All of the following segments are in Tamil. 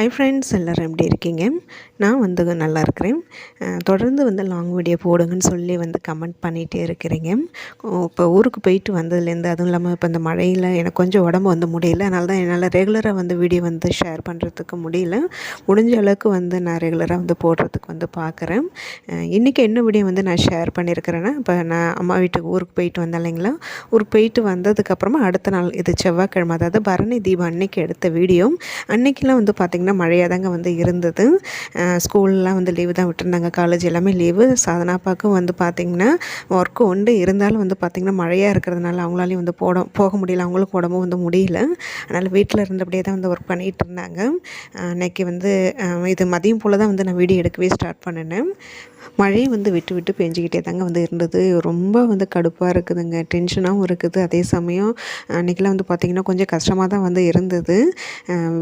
ஹாய் ஃப்ரெண்ட்ஸ், எல்லோரும் எப்படி இருக்கீங்க? நான் நல்லா இருக்கிறேன். தொடர்ந்து லாங் வீடியோ போடுங்கன்னு சொல்லி கமெண்ட் பண்ணிகிட்டே இருக்கிறீங்க. இப்போ ஊருக்கு போயிட்டு வந்ததுலேருந்து, அதுவும் இல்லாமல் இப்போ இந்த மழையில் எனக்கு கொஞ்சம் உடம்பு முடியல. அதனால தான் என்னால் ரெகுலராக வீடியோ ஷேர் பண்ணுறதுக்கு முடியல. முடிஞ்ச அளவுக்கு நான் ரெகுலராக போடுறதுக்கு பார்க்குறேன். இன்றைக்கி என்ன வீடியோ நான் ஷேர் பண்ணியிருக்கிறேன்னா, இப்போ நான் அம்மா வீட்டுக்கு ஊருக்கு போயிட்டு வந்தேன் இல்லைங்களா? ஊருக்கு போயிட்டு வந்ததுக்கப்புறமா அடுத்த நாள், இது செவ்வாய்க்கிழமை, அதாவது பரணி தீபம் அன்னைக்கு எடுத்த வீடியோ. அன்றைக்கெலாம் பார்த்திங்கன்னா மழையாக தாங்க இருந்தது. ஸ்கூல்லாம் லீவு தான் விட்டுருந்தாங்க. காலேஜ் எல்லாமே லீவு. சாதனாப்பாக்கும் பார்த்திங்கன்னா ஒர்க்கு உண்டு. இருந்தாலும் பார்த்திங்கன்னா மழையாக இருக்கிறதுனால அவங்களாலையும் போக முடியல. அவங்களுக்கும் உடம்பு முடியல. அதனால் வீட்டில் இருந்தபடியே தான் ஒர்க் பண்ணிகிட்டு இருந்தாங்க. அன்றைக்கி இது மதியம் போல் தான் நான் வீடியோ எடுக்கவே ஸ்டார்ட் பண்ணினேன். மழையும் விட்டு விட்டு பெஞ்சிக்கிட்டே தாங்க இருந்தது. ரொம்ப கடுப்பாக இருக்குதுங்க. டென்ஷனாகவும் இருக்குது. அதே சமயம் அன்றைக்கெலாம் பார்த்திங்கன்னா கொஞ்சம் கஷ்டமாக தான் இருந்தது.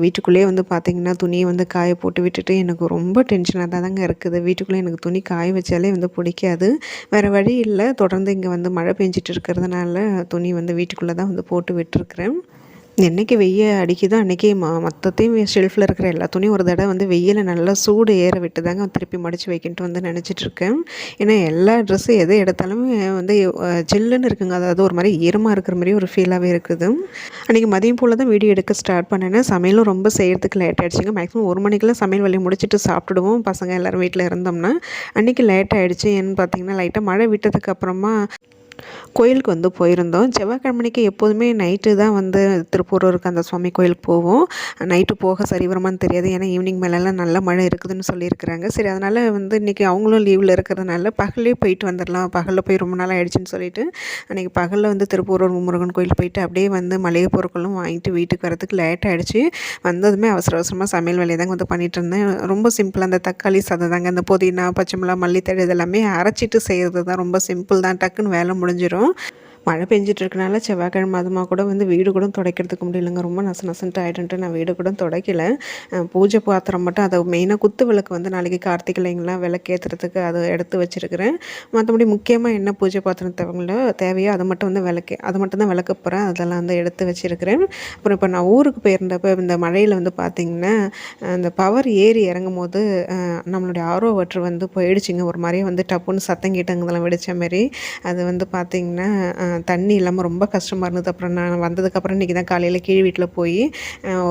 வீட்டுக்குள்ளேயே பார்த்திங்கன்னா துணியை காய போட்டு விட்டுட்டு எனக்கு ரொம்ப டென்ஷனாக தாங்க இருக்குது. வீட்டுக்குள்ளே எனக்கு துணி காய வச்சாலே பிடிக்காது. வேறு வழி இல்லை. தொடர்ந்து இங்கே மழை பெஞ்சிட்டு இருக்கிறதுனால துணி வீட்டுக்குள்ளே தான் போட்டு விட்டுருக்குறேன். என்றைக்கு வெய்ய அடிக்குதோ அன்றைக்கி மொத்தத்தையும் ஷெல்ஃபில் இருக்கிற எல்லா துணியும் ஒரு தடவை வெயிலில் நல்லா சூடு ஏற விட்டு தாங்க திருப்பி மடித்து வைக்கின்ட்டு நினச்சிட்ருக்கேன். ஏன்னா எல்லா ட்ரெஸ்ஸும் எதை எடுத்தாலுமே ஜில்லுன்னு இருக்குங்க. அதாவது ஒரு மாதிரி ஈரமாக இருக்கிற மாதிரி ஒரு ஃபீலாகவே இருக்குது. அன்றைக்கி மதியம் போல் தான் வீடியோ எடுக்க ஸ்டார்ட் பண்ணினேன். சமையலும் ரொம்ப செய்கிறதுக்கு லேட் ஆகிடுச்சிங்க. மேக்ஸிமம் 1 மணிக்கெல்லாம் சமையல் வேலையை முடிச்சுட்டு சாப்பிட்டுடுவோம். பசங்க எல்லோரும் வீட்டில் இருந்தோம்னா. அன்றைக்கி லேட் ஆகிடுச்சு. ஏன்னு பார்த்திங்கன்னா லைட்டாக மழை விட்டதுக்கப்புறமா கோயிலுக்கு போயிருந்தோம். செவ்வாய்க்கிழமைக்கு எப்போதுமே நைட்டு தான் திருப்பூரூருக்கு அந்த சுவாமி கோயிலுக்கு போவோம். நைட்டு போக சரிவரமானு தெரியாது. ஏன்னா ஈவினிங் மேலெல்லாம் நல்ல மழை இருக்குதுன்னு சொல்லியிருக்கிறாங்க. சரி, அதனால் இன்றைக்கி அவங்களும் லீவில் இருக்கிறதுனால பகல்லே போயிட்டு வந்துடலாம். பகலில் போய் ரொம்ப நாள் ஆகிடுச்சின்னு சொல்லிட்டு அன்றைக்கி பகலில் திருப்பூரூர் முருகன் கோயில் போயிட்டு அப்படியே மளிகை பொருட்களும் வாங்கிட்டு வீட்டுக்கு வரதுக்கு லேட் ஆகிடுச்சு. வந்ததுமே அவசர அவசரமாக சமையல் வேலையை தாங்க பண்ணிகிட்டு இருந்தேன். ரொம்ப சிம்பிளாக அந்த தக்காளி சாதம் தாங்க, இந்த புதினா, பச்சை மிளகா, மல்லித்தழை இதெல்லாமே அரைச்சிட்டு செய்கிறது தான். ரொம்ப சிம்பிள் தான். டக்குன்னு வேலை முடிஞ்சிடும். மழை பெஞ்சிட்டு இருக்கனால செவ்வாய்க்கிழமை அதுமாக கூட வீடு கூட துடைக்கிறதுக்கு முடியலைங்க. ரொம்ப நசன்ட்டு ஆகிட்டுன்ட்டு நான் வீடு கூட துடைக்கல. பூஜை பாத்திரம் மட்டும், அதை மெயினாக குத்து விளக்கு நாளைக்கு கார்த்திகைலாம் விளக்கேற்றுறதுக்கு அதை எடுத்து வச்சுருக்கிறேன். மற்றபடி முக்கியமாக என்ன பூஜை பாத்திரம் தேவையோ அதை மட்டும் அதை மட்டும் தான் விளக்க போகிறேன். அதெல்லாம் எடுத்து வச்சுருக்கிறேன். அப்புறம் இப்போ நான் ஊருக்கு போயிருந்தப்போ இந்த மழையில் பார்த்திங்கன்னா அந்த பவர் ஏறி இறங்கும் போது நம்மளுடைய ஆர்ஓ வாட்டர் போயிடுச்சுங்க. ஒரு மாதிரியே டப்புன்னு சத்தம் கேட்டங்கதெல்லாம் வெடித்த மாரி. அது பார்த்திங்கன்னா தண்ணி இல்லாமல் ரொம்ப கஷ்டமாக இருந்தது. அப்புறம் நான் வந்ததுக்கப்புறம் இன்றைக்கி தான் காலையில் கீழ் வீட்டில் போய்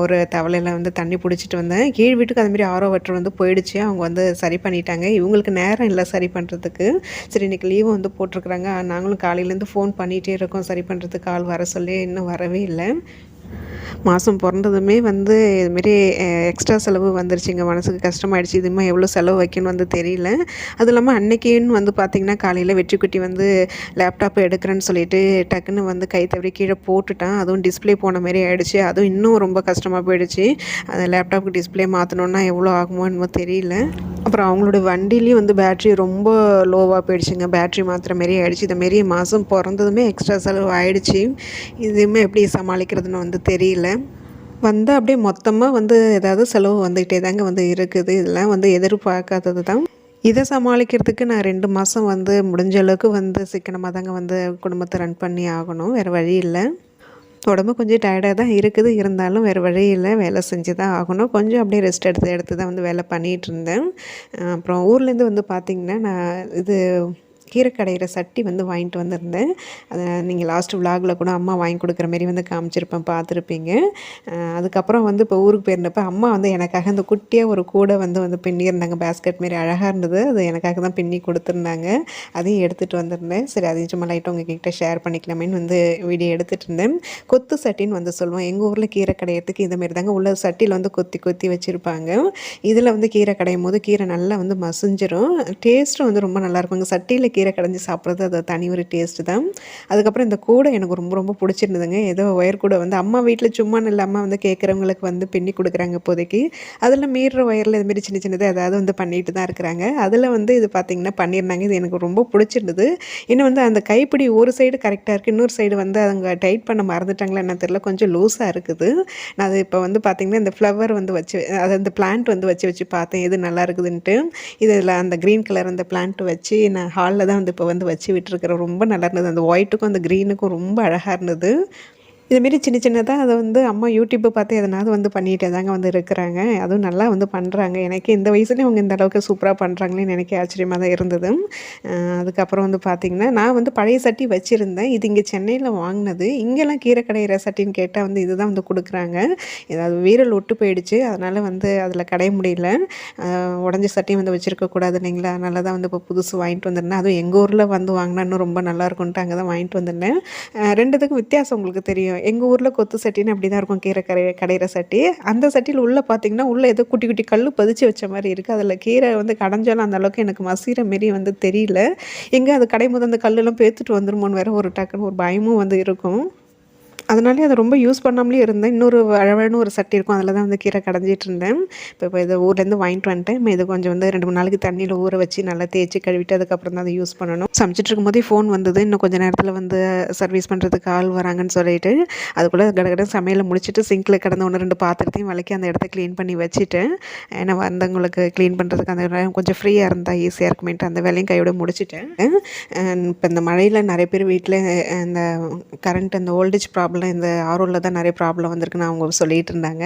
ஒரு தவளையில் தண்ணி பிடிச்சிட்டு வந்தேன். கீழ் வீட்டுக்கு அதுமாரி ஆரோ வாட்டர் போயிடுச்சு. அவங்க சரி பண்ணிட்டாங்க. இவங்களுக்கு நேரம் இல்லை சரி பண்ணுறதுக்கு. சரி, இன்றைக்கி லீவு போட்டிருக்குறாங்க. நாங்களும் காலையிலேருந்து ஃபோன் பண்ணிகிட்டே இருக்கோம் சரி பண்ணுறதுக்கு ஆள் வர சொல்லி. இன்னும் வரவே இல்லை. மாதம் பிறந்ததுமே இதுமாரி எக்ஸ்ட்ரா செலவு வந்துருச்சுங்க. மனசுக்கு கஷ்டமாயிடுச்சு. இதுமே எவ்வளோ செலவு வைக்கணும்னு தெரியல. அதுவும் இல்லாமல் அன்றைக்கின்னு பார்த்திங்கன்னா காலையில் வெற்றிக்குட்டி லேப்டாப் எடுக்கிறேன்னு சொல்லிட்டு டக்குன்னு கை தவறி கீழே போட்டுட்டான். அதுவும் டிஸ்பிளே போன மாரி ஆகிடுச்சு. அதுவும் இன்னும் ரொம்ப கஷ்டமாக போயிடுச்சு. அந்த லேப்டாப்புக்கு டிஸ்பிளே மாற்றணுன்னா எவ்வளோ ஆகுமோ என்னமோ தெரியல. அப்புறம் அவங்களோட வண்டிலையும் பேட்ரி ரொம்ப லோவாக போயிடுச்சுங்க. பேட்ரி மாற்றுற மாரி ஆகிடுச்சு. இதுமாரி மாதம் பிறந்ததுமே எக்ஸ்ட்ரா செலவு ஆகிடுச்சு. இதுவுமே எப்படி சமாளிக்கிறதுன்னு தெரியல. அப்படியே மொத்தமாக ஏதாவது செலவு வந்துக்கிட்டே தாங்க இருக்குது. இதெல்லாம் எதிர்பார்க்காதது தான். இதை சமாளிக்கிறதுக்கு நான் 2 மாதம் முடிஞ்ச அளவுக்கு சிக்கனமாக தாங்க குடும்பத்தை ரன் பண்ணி ஆகணும். வேறு வழி இல்லை. உடம்பு கொஞ்சம் டயர்டாக தான் இருக்குது. இருந்தாலும் வேறு வழி இல்லை. வேலை செஞ்சு தான் ஆகணும். கொஞ்சம் அப்படியே ரெஸ்ட் எடுத்து தான் வேலை பண்ணிகிட்டு இருந்தேன். அப்புறம் ஊர்லேருந்து பார்த்திங்கன்னா நான் இது கீரை கடையிற சட்டி வாங்கிட்டு வந்திருந்தேன். அதை நீங்கள் லாஸ்ட் விலாகில் கூட அம்மா வாங்கி கொடுக்குற மாரி காமிச்சிருப்பேன், பார்த்துருப்பீங்க. அதுக்கப்புறம் இப்போ ஊருக்கு போயிருந்தப்போ அம்மா எனக்காக அந்த குட்டியாக ஒரு கூடை பின்னியிருந்தாங்க. பேஸ்கெட் மாரி அழகாக இருந்தது. அது எனக்காக தான் பின்னி கொடுத்துருந்தாங்க. அதையும் எடுத்துகிட்டு வந்திருந்தேன். சரி, அதையும் சும்மா லைட்டாக உங்ககிட்ட ஷேர் பண்ணிக்கலாமேன்னு வீடியோ எடுத்துகிட்டு இருந்தேன். கொத்து சட்டின்னு சொல்லுவோம். எங்கள் ஊரில் கீரை கடையிறதுக்கு இந்தமாரி தாங்க உள்ள சட்டியில் கொத்தி கொத்தி வச்சுருப்பாங்க. இதில் கீரை கடையும் போது கீரை நல்லா மசிஞ்சிரும். டேஸ்ட்டும் ரொம்ப நல்லாயிருக்குங்க. சட்டியில் கீரை கடைஞ்சி சாப்பிட்றது அது தனி ஒரு டேஸ்ட்டு தான். அதுக்கப்புறம் இந்த கூடை எனக்கு ரொம்ப ரொம்ப பிடிச்சிருந்ததுங்க. ஏதோ ஒயர் கூடை அம்மா வீட்டில் சும்மா இல்லாமல் கேட்குறவங்களுக்கு பின்னி கொடுக்குறாங்க இப்போதைக்கு. அதில் மீறுற ஒயரில் இதுமாரி சின்ன சின்னது ஏதாவது பண்ணிட்டு தான் இருக்கிறாங்க. அதில் இது பார்த்திங்கன்னா பண்ணியிருந்தாங்க. இது எனக்கு ரொம்ப பிடிச்சிருந்தது. இன்னும் அந்த கைப்பிடி ஒரு சைடு கரெக்டாக இருக்குது. இன்னொரு சைடு அவங்க டைட் பண்ண மறந்துட்டாங்களா என்ன தெரியல. கொஞ்சம் லூஸாக இருக்குது. நான் அது இப்போ பார்த்திங்கன்னா இந்த ஃப்ளவர் வச்சு அது அந்த பிளான்ட் வச்சு பார்த்தேன் எது நல்லா இருக்குதுன்ட்டு. இதில் அந்த க்ரீன் கலர் அந்த பிளான்ட் வச்சு நான் ஹாலில் தான் இப்போ வச்சு விட்டுருக்கிறேன். ரொம்ப நல்லா இருந்தது. அந்த ஒயிட்டுக்கும் அந்த க்ரீனுக்கும் ரொம்ப அழகாக இருந்தது. இதுமாரி சின்ன சின்னதாக அதை வந்து அம்மா யூடியூப்பை பார்த்து எதனாவது வந்து பண்ணிகிட்டே தாங்க வந்து இருக்கிறாங்க. அதுவும் நல்லா வந்து பண்ணுறாங்க. எனக்கு இந்த வயசுலேயும் அவங்க இந்த அளவுக்கு சூப்பராக பண்ணுறாங்களேன்னு எனக்கே ஆச்சரியமாக தான் இருந்தது. அதுக்கப்புறம் வந்து பார்த்திங்கன்னா, நான் வந்து பழைய சட்டி வச்சுருந்தேன். இது இங்கே சென்னையில் வாங்கினது. இங்கெல்லாம் கீரை கடையிற சட்டின்னு கேட்டால் வந்து இதுதான் வந்து கொடுக்குறாங்க. ஏதாவது வீரல் ஒட்டு போயிடுச்சு. அதனால் வந்து அதில் கடைய முடியல. உடஞ்ச சட்டியும் வந்து வச்சுருக்கக்கூடாது இல்லைங்களா? அதனால தான் வந்து இப்போ புதுசு வாங்கிட்டு வந்திருந்தேன். அதுவும் எங்கள் ஊரில் வந்து வாங்கினா இன்னும் ரொம்ப நல்லாயிருக்குன்ட்டு அங்கே தான் வாங்கிட்டு வந்திருந்தேன். 2த்துக்கும் வித்தியாசம் உங்களுக்கு தெரியும். எங்கள் ஊரில் கொத்து சட்டின்னு அப்படி தான் இருக்கும், கீரை கடையிற சட்டி. அந்த சட்டியில் உள்ளே பார்த்திங்கன்னா, உள்ளே ஏதோ குட்டி குட்டி கல் பதிச்சு வச்ச மாதிரி இருக்குது. அதில் கீரை வந்து கடைஞ்சாலும் அந்த அளவுக்கு எனக்கு மசிகிற மாரி வந்து தெரியல. எங்கே அது கடையும் போது அந்த கல்லெல்லாம் பேத்துட்டு வந்துருமோன்னு வேறு ஒரு டக்குன்னு ஒரு பயமும் வந்து இருக்கும். அதனாலே அதை ரொம்ப யூஸ் பண்ணாமலே இருந்தேன். இன்னொரு வழவழன்னு ஒரு சட்டி இருக்கும். அதில் தான் வந்து கீரை கடைஞ்சிட்டு இருந்தேன். இப்போ இதை ஊர்லேருந்து வாங்கிட்டு வந்துட்டேன். இதை கொஞ்சம் வந்து 2, 3 நாளைக்கு தண்ணியில் ஊற வச்சு நல்லா தேய்ச்சி கழுவிட்டு அதுக்கப்புறம் தான் அதை யூஸ் பண்ணணும். சமைச்சிட்டு இருக்கும்போதே ஃபோன் வந்தது. இன்னும் கொஞ்சம் நேரத்தில் வந்து சர்வீஸ் பண்ணுறதுக்கு ஆள் வராங்கன்னு சொல்லிட்டு அதுக்குள்ளே கடகட சமையலை முடிச்சுட்டு சிங்கில் கிடந்த 1, 2 பாத்திரத்தையும் விளக்கி அந்த இடத்த க்ளீன் பண்ணி வச்சுட்டேன். ஏன்னா வந்தவங்களுக்கு க்ளீன் பண்ணுறதுக்கு அந்த நேரம் கொஞ்சம் ஃப்ரீயாக இருந்தால் ஈஸியாக இருக்குமேன்ட்டு அந்த வேலையும் கையோட முடிச்சுட்டேன். இப்போ இந்த மழையில் நிறைய பேர் வீட்டில் இந்த கரண்ட் அந்த ஓல்டேஜ் ப்ராப்ளம் இந்த ஆரோவில் தான் நிறைய ப்ராப்ளம் வந்திருக்குன்னு அவங்க சொல்லிகிட்டு இருந்தாங்க.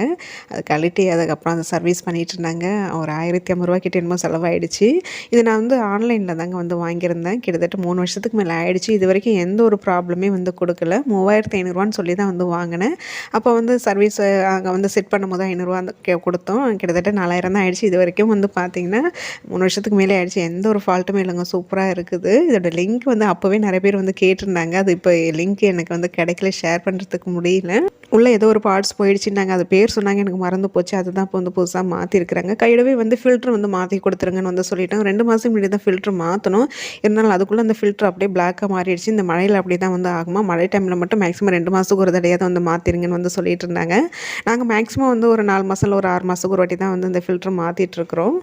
அது கழட்டி அதுக்கப்புறம் அதை சர்வீஸ் பண்ணிகிட்டு இருந்தாங்க. ஒரு 1500 ரூபா கிட்ட என்னமோ செலவாயிடுச்சு. இது நான் வந்து ஆன்லைனில் தாங்க வந்து வாங்கியிருந்தேன். கிட்டத்தட்ட 3 வருஷத்துக்கு மேலே ஆயிடுச்சு. இது வரைக்கும் எந்த ஒரு ப்ராப்ளமே வந்து கொடுக்கல. 3500 சொல்லி தான் வந்து வாங்கினேன். அப்போ வந்து சர்வீஸ் அங்கே வந்து செட் பண்ணும்போது 500 அந்த கொடுத்தோம். கிட்டத்தட்ட 4000 தான் ஆயிடுச்சு. இது வரைக்கும் வந்து பார்த்திங்கன்னா 3 வருஷத்துக்கு மேலே ஆயிடுச்சு. எந்த ஒரு ஃபால்ட்டுமே இல்லைங்க, சூப்பராக இருக்குது. இதோட லிங்க் வந்து அப்போவே நிறைய பேர் வந்து கேட்டிருந்தாங்க. அது இப்போ லிங்க் எனக்கு வந்து கிடைக்கல, ஷேர் பண்ணுறதுக்கு முடியல. உள்ளே ஏதோ ஒரு பார்ட்ஸ் போயிடுச்சுன்னாங்க. அது பேர் சொன்னாங்க, எனக்கு மறந்து போச்சு. அதுதான் இப்போ வந்து புதுசாக மாற்றிருக்கிறாங்க. கையோடவே வந்து ஃபில்ட்ரு வந்து மாற்றி கொடுத்துருங்கன்னு வந்து சொல்லிட்டாங்க. 2 மாதம் முன்னாடி தான் ஃபில்ட்ரு மாற்றணும். இருந்தாலும் அதுக்குள்ளே அந்த ஃபில்ட்ரு அப்படியே பிளாக்காக மாறிடுச்சு. இந்த மழையில் அப்படி தான் வந்து ஆகுமா? மழை டைமில் மட்டும் மேக்ஸிமம் 2 மாதத்துக்கு ஒரு தடையாக தான் வந்து மாற்றிருங்கன்னு வந்து சொல்லிட்டு இருந்தாங்க. நாங்கள் மேக்ஸிமம் வந்து ஒரு 4 மாதம் இல்லை ஒரு 6 மாதத்துக்கு ஒரு வாட்டி தான் வந்து இந்த ஃபில்ட்ரு மாற்றிட்டுருக்குறோம்.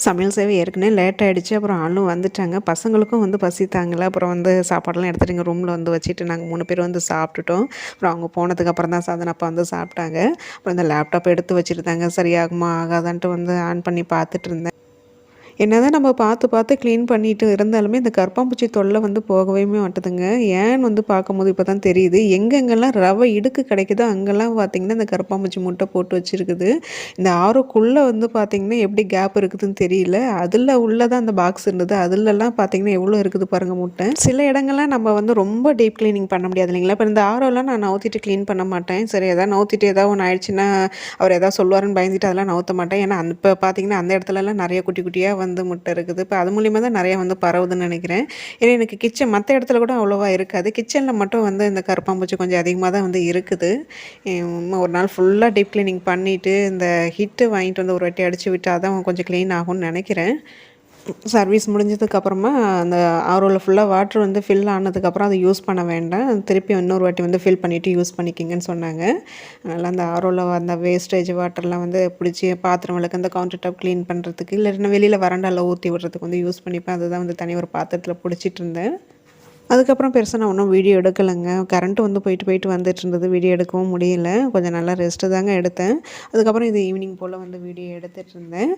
சமையல் சேவை ஏற்கனவே லேட் ஆகிடுச்சு. அப்புறம் ஆளும் வந்துட்டாங்க. பசங்களுக்கும் வந்து பசி தாங்கலை. அப்புறம் வந்து சாப்பாடெல்லாம் எடுத்துகிட்டு எங்கள் ரூமில் வந்து வச்சுட்டு நாங்கள் 3 பேர் வந்து சாப்பிட்டுட்டோம். அப்புறம் அவங்க போனதுக்கப்புறம் தான் சாதனை அப்பா வந்து சாப்பிட்டாங்க. அப்புறம் இந்த லேப்டாப் எடுத்து வச்சுருந்தாங்க. சரியாகுமா ஆகாதான்ட்டு வந்து ஆன் பண்ணி பார்த்துட்டு இருந்தேன். என்னதான் நம்ம பார்த்து பார்த்து க்ளீன் பண்ணிட்டு இருந்தாலுமே இந்த கரப்பான்பூச்சி தொல்லை வந்து போகவே மாட்டுதுங்க. ஏன்னு வந்து பார்க்கும்போது இப்போ தான் தெரியுது. எங்கெங்கெல்லாம் ரவை இடுக்கு கிடைக்குதோ அங்கெல்லாம் பார்த்திங்கன்னா இந்த கரப்பான்பூச்சி முட்டை போட்டு வச்சுருக்குது. இந்த ஆரோக்குள்ளே வந்து பார்த்திங்கன்னா எப்படி கேப் இருக்குதுன்னு தெரியல. அதில் உள்ளதான் அந்த பாக்ஸ் இருந்தது. அதிலலாம் பார்த்திங்கன்னா எவ்வளோ இருக்குது பாருங்கள் முட்டை. சில இடங்கள்லாம் நம்ம வந்து ரொம்ப டீப் க்ளீனிங் பண்ண முடியாது இல்லைங்களா? இப்போ இந்த ஆரோலாம் நான் நவுத்திட்டு க்ளீன் பண்ண மாட்டேன். சரி எதாவது நவுத்திட்டு ஏதாவது ஒன்று ஆயிடுச்சுன்னா அவர் எதாவது சொல்லுவாருன்னு பயந்துட்டு அதெல்லாம் நவுத்த மாட்டேன். ஏன்னா இப்போ பார்த்திங்கன்னா அந்த இடத்துலலாம் நிறைய குட்டி குட்டியாக வந்து முட்டை இருக்குது. இப்போ அது மூலிமா தான் நிறையா வந்து பரவுதுன்னு நினைக்கிறேன். ஏன்னா எனக்கு கிச்சன் மற்ற இடத்துல கூட அவ்வளோவா இருக்காது. கிச்சனில் மட்டும் வந்து இந்த கரப்பான்பூச்சி கொஞ்சம் அதிகமாக தான் வந்து இருக்குது. ஒரு நாள் ஃபுல்லாக டீப் க்ளீனிங் பண்ணிவிட்டு இந்த ஹிட்டு வாங்கிட்டு வந்து ஒரு வாட்டி அடித்து விட்டால் தான் கொஞ்சம் க்ளீன் ஆகும்னு நினைக்கிறேன். சர்வீஸ் முடிஞ்சதுக்கப்புறமா அந்த ஆரோவில் ஃபுல்லாக வாட்ரு வந்து ஃபில் ஆனதுக்கப்புறம் அதை யூஸ் பண்ண வேண்டாம். திருப்பி இன்னொரு வாட்டி வந்து ஃபில் பண்ணிவிட்டு யூஸ் பண்ணிக்கிங்கன்னு சொன்னாங்க. அதனால் அந்த ஆரோவில் அந்த வேஸ்டேஜ் வாட்டர்லாம் வந்து பிடிச்சி பாத்திரம் விளக்கு அந்த கவுண்டர் டாப் க்ளீன் பண்ணுறதுக்கு இல்லைன்னா வெளியில் வராண்டாவில் ஊற்றி விடுறதுக்கு வந்து யூஸ் பண்ணிப்பேன். அதுதான் வந்து தனி ஒரு பாத்திரத்தில் பிடிச்சிட்டு இருந்தேன். அதுக்கப்புறம் பெருசாக நான் ஒன்றும் வீடியோ எடுக்கலைங்க. கரண்ட்டு வந்து போயிட்டு வந்துட்டு இருந்தது. வீடியோ எடுக்கவும் முடியல. கொஞ்சம் நல்லா ரெஸ்ட்டு தாங்க எடுத்தேன். அதுக்கப்புறம் இது ஈவினிங் போல் வந்து வீடியோ எடுத்துகிட்டு இருந்தேன்.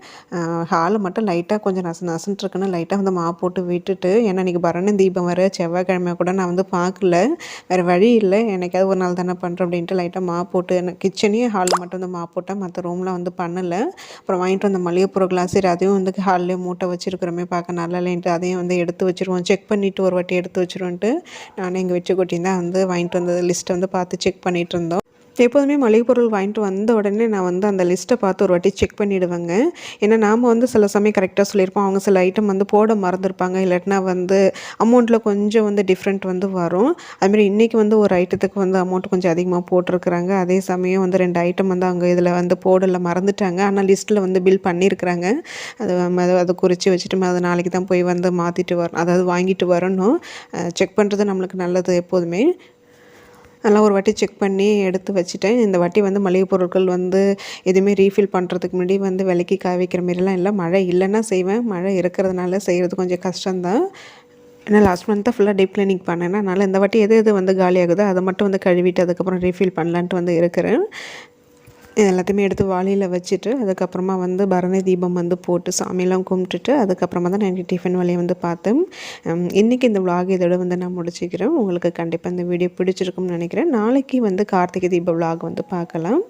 ஹாலை மட்டும் லைட்டாக கொஞ்சம் நசுன்ட்டு இருக்குன்னு லைட்டாக வந்து மாப் போட்டு விட்டுட்டு, ஏன்னா இன்றைக்கி பரணி தீபம் வேறு செவ்வாய்க்கிழமை கூட நான் வந்து பார்க்கல. வேறு வழி இல்லை, என்னைக்காவது ஒரு நாள் தானே பண்ணுறோம் அப்படின்ட்டு லைட்டாக மாப் போட்டு கிச்சனையும் ஹாலில் மட்டும் வந்து மாப் போட்டேன். மற்ற ரூம்லாம் வந்து பண்ணலை. அப்புறம் வாங்கிட்டு வந்த மளிகைப்பொருள் கிளாஸ் சரி அதையும் வந்து ஹாலிலே மூட்டை வச்சுருக்கிறோமே பார்க்க நல்லா இல்லைன்ட்டு அதையும் வந்து எடுத்து வச்சுருவோம். செக் பண்ணிவிட்டு ஒரு வாட்டி எடுத்து வச்சுருவோன்ட்டு நானும் எங்கள் வெற்றி கொட்டியும் தான் வந்து வாங்கிட்டு வந்தது லிஸ்ட்டை வந்து பார்த்து செக் பண்ணிகிட்டு இருந்தோம். எப்போதுமே மளிகை பொருள் வாங்கிட்டு வந்த உடனே நான் வந்து அந்த லிஸ்ட்டை பார்த்து ஒரு வாட்டி செக் பண்ணிவிடுவேங்க. ஏன்னா நாம் வந்து சில சமயம் கரெக்டாக சொல்லியிருப்போம். அவங்க சில ஐட்டம் வந்து போட மறந்துருப்பாங்க. இல்லாட்டினா வந்து அமௌண்ட்டில் கொஞ்சம் வந்து டிஃப்ரெண்ட் வந்து வரும். அதுமாதிரி இன்றைக்கி வந்து ஒரு ஐட்டத்துக்கு வந்து அமௌண்ட் கொஞ்சம் அதிகமாக போட்டிருக்கிறாங்க. அதே சமயம் வந்து 2 ஐட்டம் வந்து அவங்க இதில் வந்து போடலை மறந்துட்டாங்க. ஆனால் லிஸ்ட்டில் வந்து பில் பண்ணியிருக்கிறாங்க. அதை குறித்து வச்சுட்டு அதை நாளைக்கு தான் போய் வந்து மாற்றிட்டு வரணும், அதாவது வாங்கிட்டு வரணும். செக் பண்ணுறது நம்மளுக்கு நல்லது எப்போதுமே. அதெல்லாம் ஒரு வாட்டி செக் பண்ணி எடுத்து வச்சுட்டேன். இந்த வாட்டி வந்து மளிகை பொருட்கள் வந்து எதுவுமே ரீஃபில் பண்ணுறதுக்கு முன்னாடி வந்து விலைக்கு காய வைக்கிற மாரிலாம் இல்லை. மழை இல்லைன்னா செய்வேன். மழை இருக்கிறதுனால செய்கிறது கொஞ்சம் கஷ்டம்தான். ஏன்னா லாஸ்ட் மந்த் தான் ஃபுல்லாக டீப் க்ளீனிங் பண்ணேன். அதனால் இந்த வாட்டி எது வந்து காலியாகுதோ அதை மட்டும் வந்து கழுவிட்டு அதுக்கப்புறம் ரீஃபில் பண்ணலான்ட்டு வந்து இருக்கிறேன். இது எல்லாத்தையுமே எடுத்து வாளியில் வச்சுட்டு அதுக்கப்புறமா வந்து பரணி தீபம் வந்து போட்டு சாமியெல்லாம் கும்பிட்டுட்டு அதுக்கப்புறமா தான் நான் டிஃபன் வேலையை வந்து பார்த்தேன். இன்றைக்கி இந்த விலாக் இதோட வந்து நான் முடிச்சுக்கிறேன். உங்களுக்கு கண்டிப்பாக இந்த வீடியோ பிடிச்சிருக்கும்னு நினைக்கிறேன். நாளைக்கு வந்து கார்த்திகை தீப விலாக் வந்து பார்க்கலாம்.